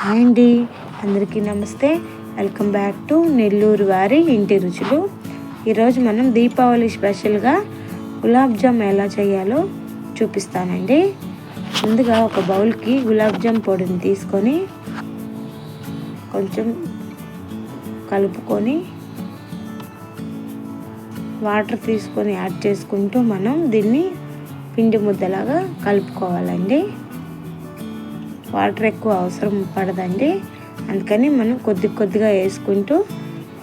Hi అండి, అందరికీ నమస్తే. వెల్కమ్ బ్యాక్ టు నెల్లూరు వారి ఇంటి రుచులు. ఈరోజు మనం దీపావళి స్పెషల్గా గులాబ్ జామ్ ఎలా చేయాలో చూపిస్తానండి. ముందుగా ఒక బౌల్కి గులాబ్ జామ్ పొడిని తీసుకొని కొంచెం కలుపుకొని వాటర్ తీసుకొని యాడ్ చేసుకుంటూ మనం దీన్ని పిండి ముద్దలాగా కలుపుకోవాలండి. వాటర్ ఎక్కువ అవసరం పడదండి, అందుకని మనం కొద్దిగా వేసుకుంటూ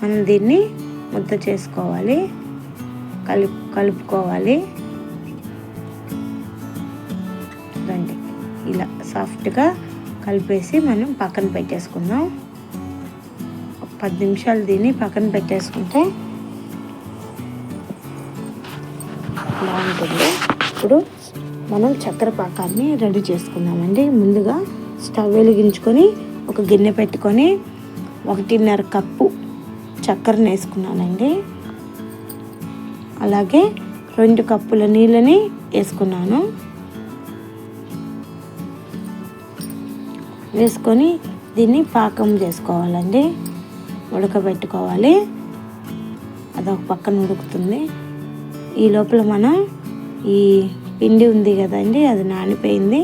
మనం దీన్ని ముద్ద చేసుకోవాలి, కలుపుకోవాలి. రండి, ఇలా సాఫ్ట్గా కలిపేసి మనం పక్కన పెట్టేసుకుందాం. ఒక 10 నిమిషాలు దీన్ని పక్కన పెట్టేసుకుంటే బాగుంటుంది. ఇప్పుడు మనం చక్కెర పాకాన్ని రెడీ చేసుకుందామండి. ముందుగా స్టవ్ వెలిగించుకొని ఒక గిన్నె పెట్టుకొని 1.5 కప్పు చక్కెరని వేసుకున్నానండి. అలాగే 2 కప్పుల నీళ్ళని వేసుకున్నాను. వేసుకొని దీన్ని పాకం చేసుకోవాలండి, ఉడకబెట్టుకోవాలి. అదొక పక్కన ఉడుకుతుంది. ఈ లోపల మనం ఈ పిండి ఉంది కదండి, అది నానిపోయింది.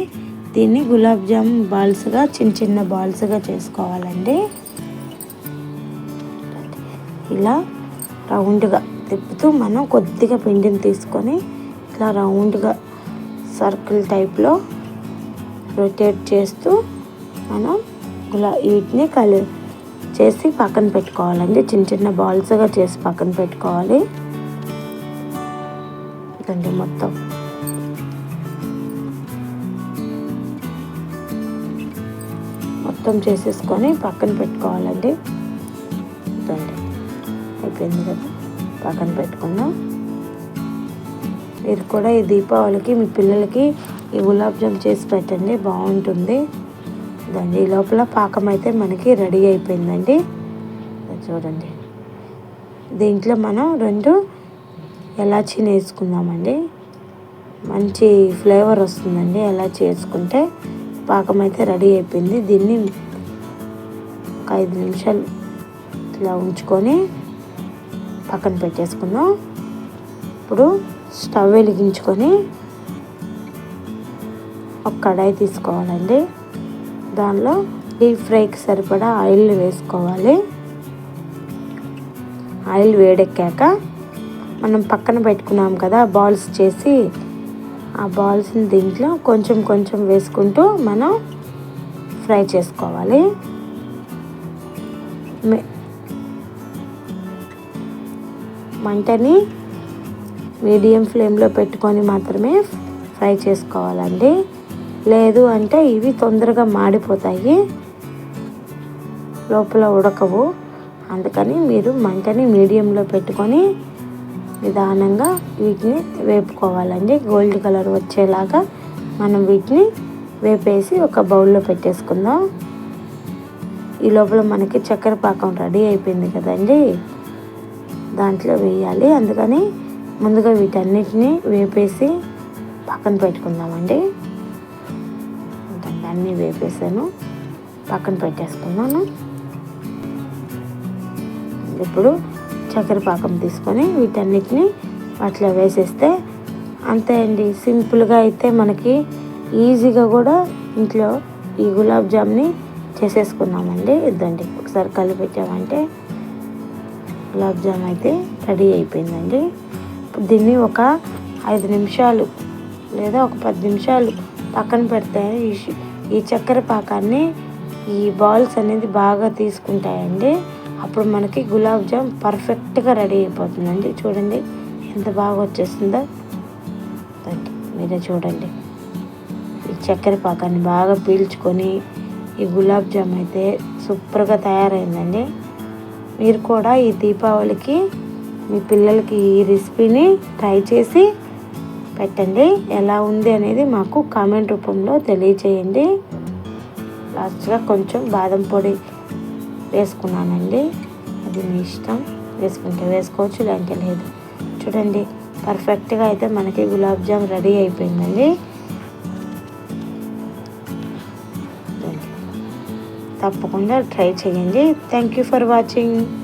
దీన్ని గులాబ్ జామ్ బాల్స్గా చిన్న బాల్స్గా చేసుకోవాలండి. ఇలా రౌండ్గా తిప్పుతూ మనం కొద్దిగా పిండిని తీసుకొని ఇట్లా రౌండ్గా సర్కిల్ టైప్లో రొటేట్ చేస్తూ మనం వీటిని చేసి పక్కన పెట్టుకోవాలండి. చిన్న బాల్స్గా చేసి పక్కన పెట్టుకోవాలి. ఇదండి మొత్తం చేసేసుకొని పక్కన పెట్టుకోవాలండి. ఇదండి అయిపోయింది కదా, పక్కన పెట్టుకుందాం. మీరు కూడా ఈ దీపావళికి మీ పిల్లలకి ఈ గులాబ్ జామ్ చేసి పెట్టండి, బాగుంటుంది. ఇదండి ఈ లోపల పాకం అయితే మనకి రెడీ అయిపోయిందండి. చూడండి, దీంట్లో మనం 2 ఎలాచీని వేసుకుందామండి. మంచి ఫ్లేవర్ వస్తుందండి ఎలాచీ వేసుకుంటే. పాకం అయితే రెడీ అయిపోయింది. దీన్ని ఒక 5 నిమిషాలు ఇట్లా ఉంచుకొని పక్కన పెట్టేసుకుందాం. ఇప్పుడు స్టవ్ వెలిగించుకొని ఒక కడాయి తీసుకోవాలండి. దానిలో డీప్ ఫ్రైకి సరిపడా ఆయిల్ వేసుకోవాలి. ఆయిల్ వేడెక్కాక మనం పక్కన పెట్టుకున్నాం కదా బాల్స్ చేసి, ఆ బాల్స్ని దీంట్లో కొంచెం వేసుకుంటూ మనం ఫ్రై చేసుకోవాలి. మంటని మీడియం ఫ్లేమ్లో పెట్టుకొని మాత్రమే ఫ్రై చేసుకోవాలండి. లేదు అంటే ఇవి తొందరగా మాడిపోతాయి, లోపల ఉడకవు. అందుకని మీరు మంటని మీడియంలో పెట్టుకొని నిదానంగా వీటిని వేపుకోవాలండి. గోల్డ్ కలర్ వచ్చేలాగా మనం వీటిని వేపేసి ఒక బౌల్లో పెట్టేసుకుందాం. ఈ లోపల మనకి చక్కెర పాకం రెడీ అయిపోయింది కదండి, దాంట్లో వేయాలి. అందుకని ముందుగా వీటన్నిటిని వేపేసి పక్కన పెట్టుకుందామండి. అన్నీ వేపేసాను, పక్కన పెట్టేసుకున్నాను. ఇప్పుడు చక్కెర పాకం తీసుకొని వీటన్నిటిని అట్లా వేసేస్తే అంతే అండి. సింపుల్గా అయితే మనకి ఈజీగా కూడా ఇంట్లో ఈ గులాబ్ జామ్ని చేసేసుకున్నామండి. ఇద్దండి ఒకసారి కలిపెట్టామంటే గులాబ్ జామ్ అయితే రెడీ అయిపోయిందండి. ఇప్పుడు దీన్ని ఒక 5 నిమిషాలు లేదా ఒక 10 నిమిషాలు పక్కన పెడితే ఈ చక్కెర పాకాన్ని ఈ బాల్స్ అనేది బాగా తీసుకుంటాయండి. అప్పుడు మనకి గులాబ్ జామ్ పర్ఫెక్ట్గా రెడీ అయిపోతుందండి. చూడండి ఎంత బాగా వచ్చేస్తుందో, మీరే చూడండి. ఈ చక్కెర పాకాన్ని బాగా పీల్చుకొని ఈ గులాబ్ జామ్ అయితే సూపర్గా తయారైందండి. మీరు కూడా ఈ దీపావళికి మీ పిల్లలకి ఈ రెసిపీని ట్రై చేసి పెట్టండి. ఎలా ఉంది అనేది మాకు కామెంట్ రూపంలో తెలియచేయండి. లాస్ట్గా కొంచెం బాదం పొడి వేసుకున్నానండి, అది మీ ఇష్టం, వేసుకుంటే వేసుకోవచ్చు, లేదంటే లేదు. చూడండి పర్ఫెక్ట్గా అయితే మనకి గులాబ్ జామ్ రెడీ అయిపోయిందండి. తప్పకుండా ట్రై చేయండి. Thank you for watching.